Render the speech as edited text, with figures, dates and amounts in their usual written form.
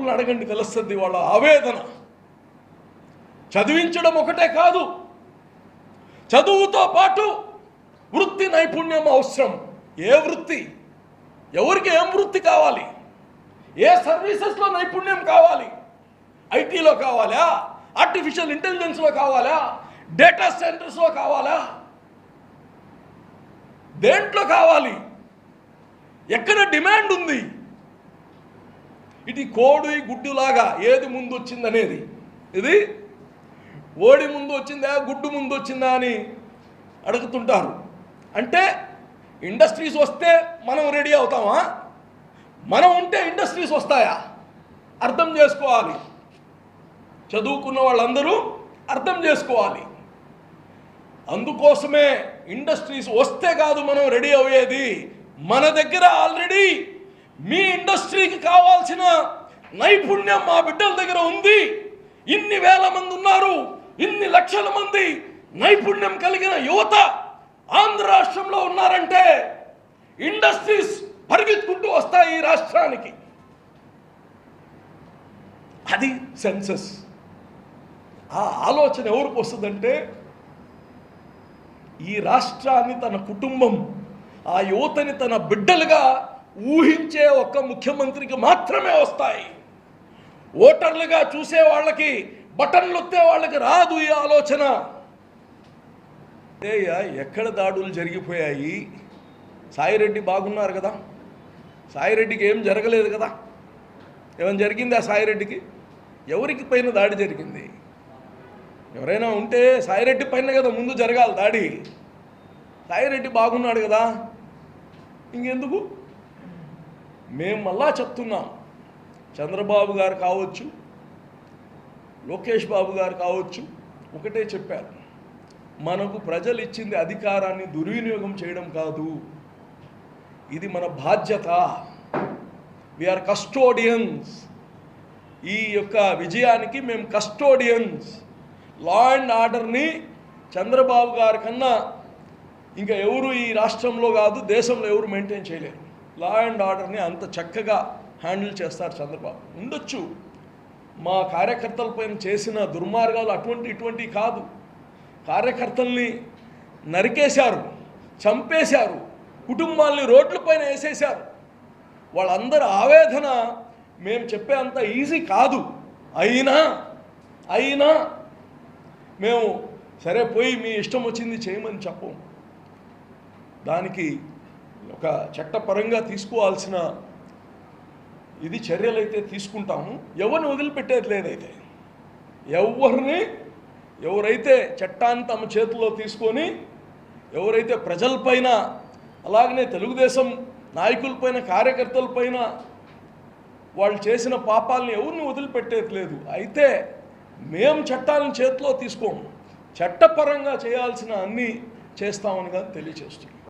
విద్యార్థులను అడగండి, తెలుస్తుంది వాళ్ళ ఆవేదన. చదివించడం ఒకటే కాదు, చదువుతో పాటు వృత్తి నైపుణ్యం అవసరం. ఏ వృత్తి, ఎవరికి ఏం వృత్తి కావాలి, ఏ సర్వీసెస్లో నైపుణ్యం కావాలి? ఐటీలో కావాలా, ఆర్టిఫిషియల్ ఇంటెలిజెన్స్లో కావాలా, డేటా సెంటర్స్లో కావాలా, దేంట్లో కావాలి? ఎక్కడ డిమాండ్ ఉంది? ఇది కోడి గుడ్డులాగా ఏది ముందు వచ్చిందనేది, ఇది ఓడి ముందు వచ్చిందా గుడ్డు ముందు వచ్చిందా అని అడుగుతుంటారు. అంటే ఇండస్ట్రీస్ వస్తే మనం రెడీ అవుతామా? మనం ఉంటే ఇండస్ట్రీస్ వస్తాయా? అర్థం చేసుకోవాలి. చదువుకున్న వాళ్ళందరూ అర్థం చేసుకోవాలి. అందుకోసమే ఇండస్ట్రీస్ వస్తే కాదు మనం రెడీ అయ్యేది. మన దగ్గర ఆల్రెడీ మీ ఇండస్ట్రీకి కావాల్సిన నైపుణ్యం మా బిడ్డల దగ్గర ఉంది. ఇన్ని వేల మంది ఉన్నారు, ఇన్ని లక్షల మంది నైపుణ్యం కలిగిన యువత ఆంధ్ర రాష్ట్రంలో ఉన్నారంటే ఇండస్ట్రీస్ పరిగెత్తుకుంటూ వస్తాయి ఈ రాష్ట్రానికి. అది సెన్సస్. ఆ ఆలోచన ఎవరికి వస్తుందంటే ఈ రాష్ట్రాన్ని తన కుటుంబం, ఆ యువతని తన బిడ్డలుగా ఊహించే ఒక్క ముఖ్యమంత్రికి మాత్రమే వస్తాయి. ఓటర్లుగా చూసే వాళ్ళకి, బటన్లు ఒత్తే వాళ్ళకి రాదు ఈ ఆలోచన. ఎక్కడ దాడులు జరిగిపోయాయి? సాయిరెడ్డి బాగున్నారు కదా, సాయిరెడ్డికి ఏం జరగలేదు కదా. ఏమైనా జరిగింది ఆ సాయిరెడ్డికి? ఎవరికి పైన దాడి జరిగింది? ఎవరైనా ఉంటే సాయిరెడ్డి పైన కదా ముందు జరగాలి దాడి. సాయిరెడ్డి బాగున్నాడు కదా, ఇంకెందుకు? మేము మళ్ళా చెప్తున్నాం, చంద్రబాబు గారు కావచ్చు, లోకేష్ బాబు గారు కావచ్చు, ఒకటే చెప్పారు, మనకు ప్రజలు ఇచ్చింది అధికారాన్ని దుర్వినియోగం చేయడం కాదు, ఇది మన బాధ్యత. We are custodians. ఈ యొక్క విజయానికి మేము కస్టోడియన్స్. లా అండ్ ఆర్డర్ని చంద్రబాబు గారి కన్నా ఇంకా ఎవరు ఈ రాష్ట్రంలో కాదు, దేశంలో ఎవరు మెయింటైన్ చేయలేరు. లా అండ్ ఆర్డర్ని అంత చక్కగా హ్యాండిల్ చేస్తారు చంద్రబాబు. ఉండొచ్చు మా కార్యకర్తలపైన చేసిన దుర్మార్గాలు ఇటువంటి కాదు. కార్యకర్తల్ని నరికేశారు, చంపేశారు, కుటుంబాల్ని రోడ్లపైన వేసేశారు. వాళ్ళందరి ఆవేదన మేము చెప్పే అంత ఈజీ కాదు. అయినా మేము సరే పోయి మీ ఇష్టం వచ్చింది చేయమని చెప్పం. దానికి ఒక చట్టపరంగా తీసుకోవాల్సిన ఇది చర్యలైతే తీసుకుంటాము. ఎవరిని వదిలిపెట్టేది లేదైతే. ఎవరైతే చట్టాన్ని తమ చేతుల్లో తీసుకొని, ఎవరైతే ప్రజలపైన, అలాగనే తెలుగుదేశం నాయకులపైన, కార్యకర్తలపైన వాళ్ళు చేసిన పాపాలని ఎవరిని వదిలిపెట్టేది లేదు. అయితే మేము చట్టాలను చేతిలో తీసుకోము, చట్టపరంగా చేయాల్సిన అన్నీ చేస్తామని కానీ తెలియచేస్తున్నాం.